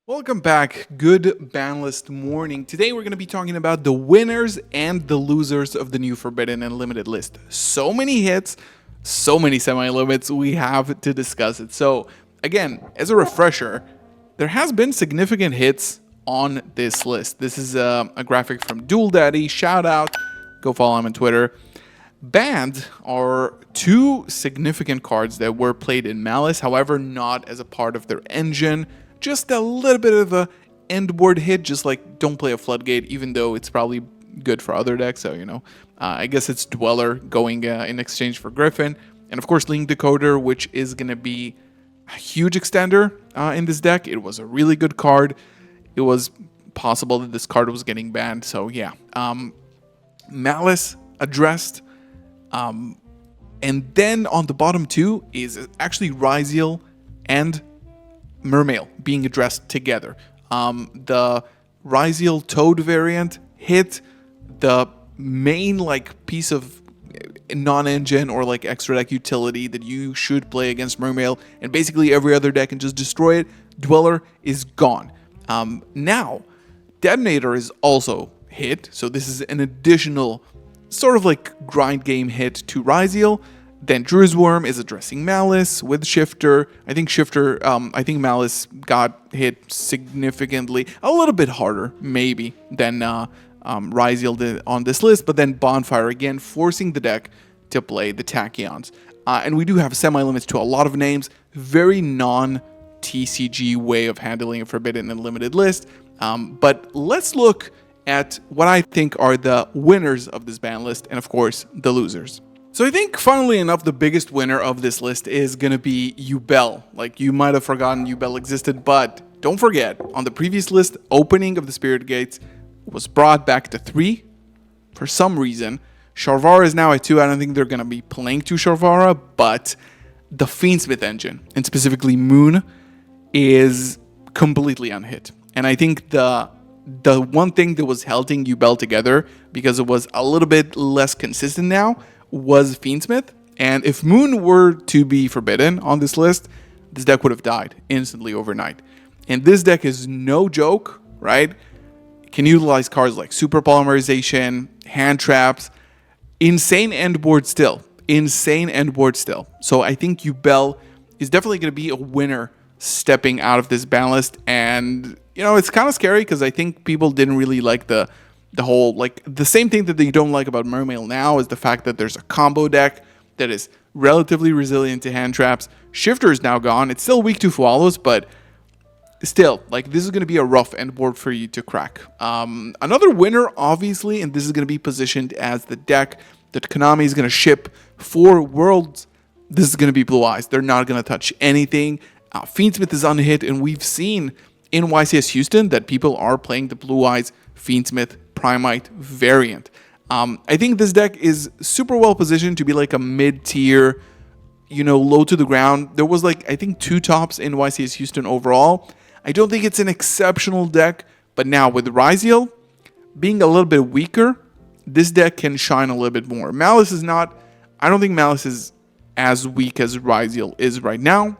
Welcome back. Good Banlist morning. Today we're going to be talking about the winners and the losers of the new Forbidden and Limited list. So many hits, so many semi-limits, we have to discuss it. So again, as a refresher, there has been significant hits on this list. This is a graphic from Dual Daddy. Shout out. Go follow him on Twitter. Banned are two significant cards that were played in Malice, however, not as a part of their engine. Just a little bit of a end board hit, just like don't play a Floodgate, even though it's probably good for other decks. So, I guess it's Dweller going in exchange for Griffin. And of course, Link Decoder, which is going to be a huge extender in this deck. It was a really good card. It was possible that this card was getting banned. So, yeah. Malice addressed. And then on the bottom two is actually Ryziel and Mermail being addressed together. The Ryziel Toad variant hit the main piece of non-engine or extra deck utility that you should play against Mermail, and basically every other deck can just destroy it. Dweller is gone. Now, Detonator is also hit, so this is an additional sort of grind game hit to Ryziel. Then Drew's Worm is addressing Malice with Shifter. I think Malice got hit significantly, a little bit harder, maybe, than Ryziel did on this list. But then Bonfire again, forcing the deck to play the Tachyons. And we do have semi-limits to a lot of names. Very non-TCG way of handling a Forbidden and Limited list. But let's look at what I think are the winners of this ban list, and of course, the losers. So I think, funnily enough, the biggest winner of this list is going to be Yubel. You might have forgotten Yubel existed, but don't forget, on the previous list, opening of the Spirit Gates was brought back to 3 for some reason. Sharvara is now at 2. I don't think they're going to be playing 2 Sharvara, but the Fiendsmith engine, and specifically Moon, is completely unhit. And I think the one thing that was holding Yubel together, because it was a little bit less consistent now, was Fiendsmith. And if Moon were to be forbidden on this list, this deck would have died instantly overnight. And this deck is no joke, right? It can utilize cards like Super Polymerization, Hand Traps, insane end board still. So I think Yubel is definitely going to be a winner stepping out of this ban list. And, it's kind of scary because I think people didn't really like the whole, the same thing that they don't like about Mermail now is the fact that there's a combo deck that is relatively resilient to hand traps. Shifter is now gone. It's still weak to Swallows, but still, this is going to be a rough end board for you to crack. Another winner, obviously, and this is going to be positioned as the deck that Konami is going to ship for Worlds. This is going to be Blue Eyes. They're not going to touch anything. Fiendsmith is unhit, and we've seen in YCS Houston that people are playing the Blue Eyes Fiendsmith Primite variant. I think this deck is super well positioned to be a mid-tier, low to the ground. There was I think 2 tops in YCS Houston overall. I don't think it's an exceptional deck, but now with Ryziel being a little bit weaker, this deck can shine a little bit more. Malice is not, I don't think Malice is as weak as Ryziel is right now.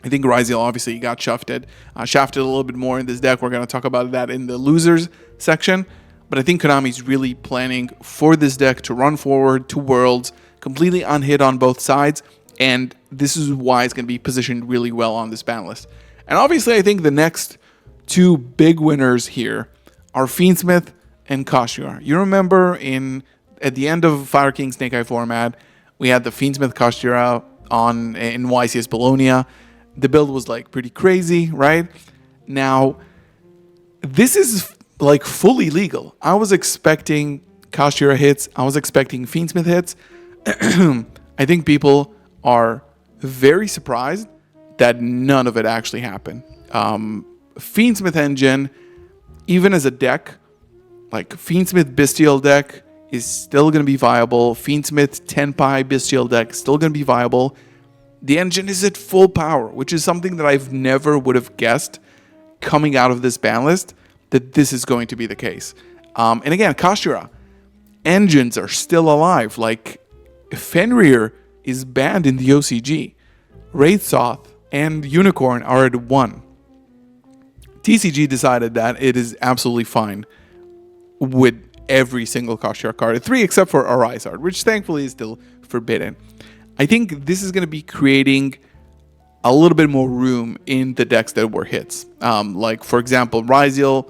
I think Ryziel obviously got shafted a little bit more in this deck. We're going to talk about that in the losers section. But I think Konami's really planning for this deck to run forward to Worlds, completely unhit on both sides. And this is why it's going to be positioned really well on this ban list. And obviously, I think the next 2 big winners here are Fiendsmith and Kashyyyra. You remember at the end of Fire King Snake Eye format, we had the Fiendsmith Kashyyyra in YCS Bologna. The build was pretty crazy, right? Now, this is fully legal. I was expecting Kashyyyra hits. I was expecting Fiendsmith hits. I think people are very surprised that none of it actually happened. Fiendsmith engine, even as a deck, Fiendsmith Bestial deck is still going to be viable. Fiendsmith Tenpai Bestial deck is still going to be viable. The engine is at full power, which is something that I've never would have guessed coming out of this ban list, that this is going to be the case. And again, Kashyyyra, engines are still alive. Fenrir is banned in the OCG. Wraithsoth and Unicorn are at 1. TCG decided that it is absolutely fine with every single Koshira card, 3 except for Arizard, which thankfully is still forbidden. I think this is going to be creating a little bit more room in the decks that were hits. Like, for example, Ryziel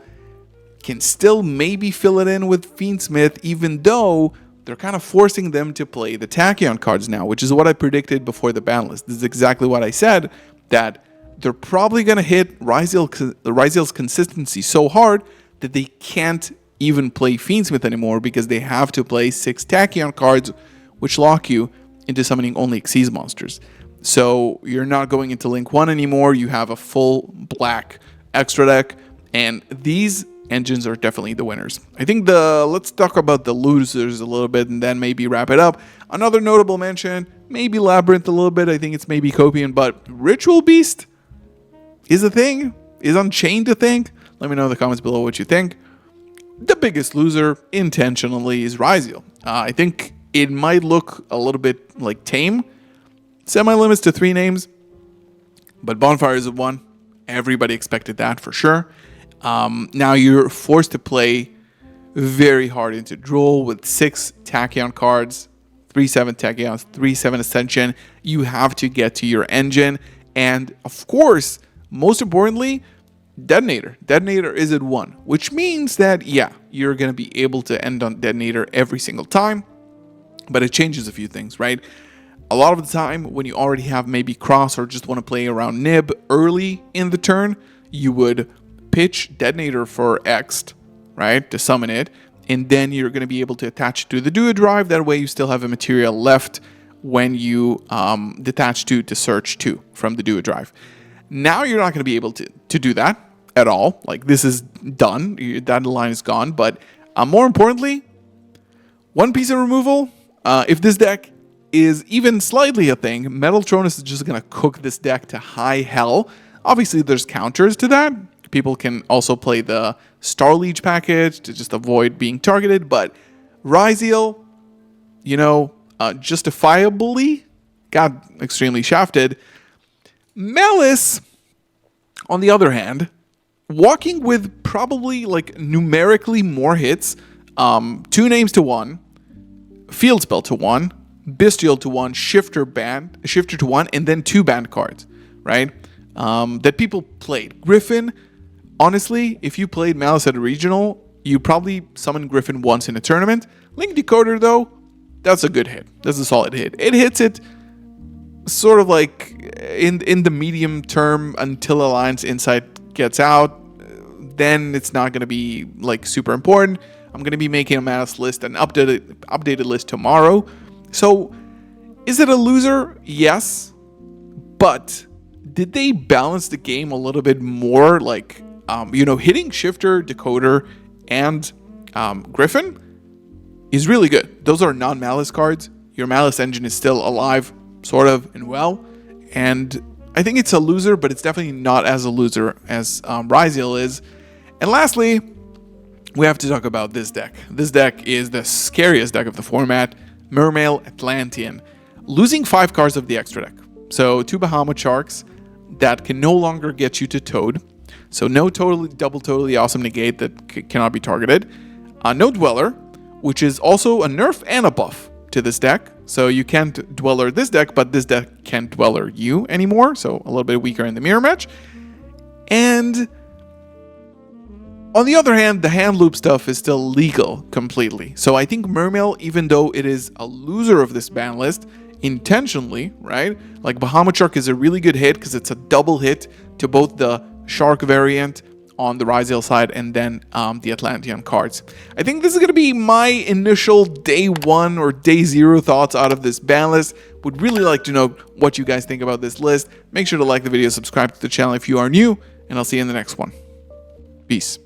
can still maybe fill it in with Fiendsmith, even though they're kind of forcing them to play the Tachyon cards now, which is what I predicted before the ban list. This is exactly what I said, that they're probably going to hit Ryziel's consistency so hard that they can't even play Fiendsmith anymore because they have to play 6 Tachyon cards, which lock you into summoning only Xyz monsters. So you're not going into Link 1 anymore. You have a full black extra deck, and these engines are definitely the winners. I think let's talk about the losers a little bit and then maybe wrap it up. Another notable mention, maybe Labyrinth a little bit. I think it's maybe Copian, but Ritual Beast is a thing. Is Unchained a thing? Let me know in the comments below what you think. The biggest loser, intentionally, is Ryziel. I think it might look a little bit like tame. Semi-limits to 3 names, but Bonfire is 1. Everybody expected that for sure. Now you're forced to play very hard into Droll with 6 Tachyon cards, 3/7 Tachyons, 3/7 Ascension. You have to get to your engine, and of course, most importantly, Detonator. Detonator is at 1, which means that, yeah, you're going to be able to end on Detonator every single time, but it changes a few things, right? A lot of the time, when you already have maybe Cross or just want to play around Nib early in the turn, you would pitch Detonator for X, right, to summon it, and then you're going to be able to attach it to the Duo Drive. That way you still have a material left when you detach to search 2 from the Duo Drive. Now you're not going to be able to do that at all. Like, this is done. That line is gone. But more importantly, 1 piece of removal. If this deck is even slightly a thing, Metaltronus is just going to cook this deck to high hell. Obviously, there's counters to that. People can also play the Star Leech package to just avoid being targeted. But Ryziel, justifiably got extremely shafted. Malice, on the other hand, walking with probably like numerically more hits, 2 names to 1, Field Spell to 1, Bestial to 1, Shifter to 1, and then 2 banned cards, right? That people played. Griffin, honestly, if you played Malice at a regional, you probably summoned Griffin once in a tournament. Link Decoder, though, that's a good hit. That's a solid hit. It hits it sort of like in the medium term until Alliance Insight gets out. Then it's not going to be like super important. I'm going to be making a Malice list, an updated list tomorrow. So, is it a loser? Yes. But did they balance the game a little bit more? Like, hitting Shifter, Decoder, and Griffin is really good. Those are non-Malice cards. Your Malice engine is still alive, sort of, and well. And I think it's a loser, but it's definitely not as a loser as Ryziel is. And lastly, we have to talk about this deck. This deck is the scariest deck of the format. Mermail Atlantean. Losing 5 cards of the extra deck. So 2 Bahamut Sharks that can no longer get you to Toad. So no totally awesome negate that cannot be targeted. No Dweller, which is also a nerf and a buff to this deck. So you can't Dweller this deck, but this deck can't Dweller you anymore. So a little bit weaker in the mirror match. And on the other hand, the hand loop stuff is still legal completely. So I think Mermail, even though it is a loser of this ban list, intentionally, right? Like Bahamut Shark is a really good hit because it's a double hit to both the Shark variant on the Ryziel side and then the Atlantean cards. I think this is going to be my initial day 1 or day 0 thoughts out of this ban list. Would really like to know what you guys think about this list. Make sure to like the video, subscribe to the channel if you are new, and I'll see you in the next one. Peace.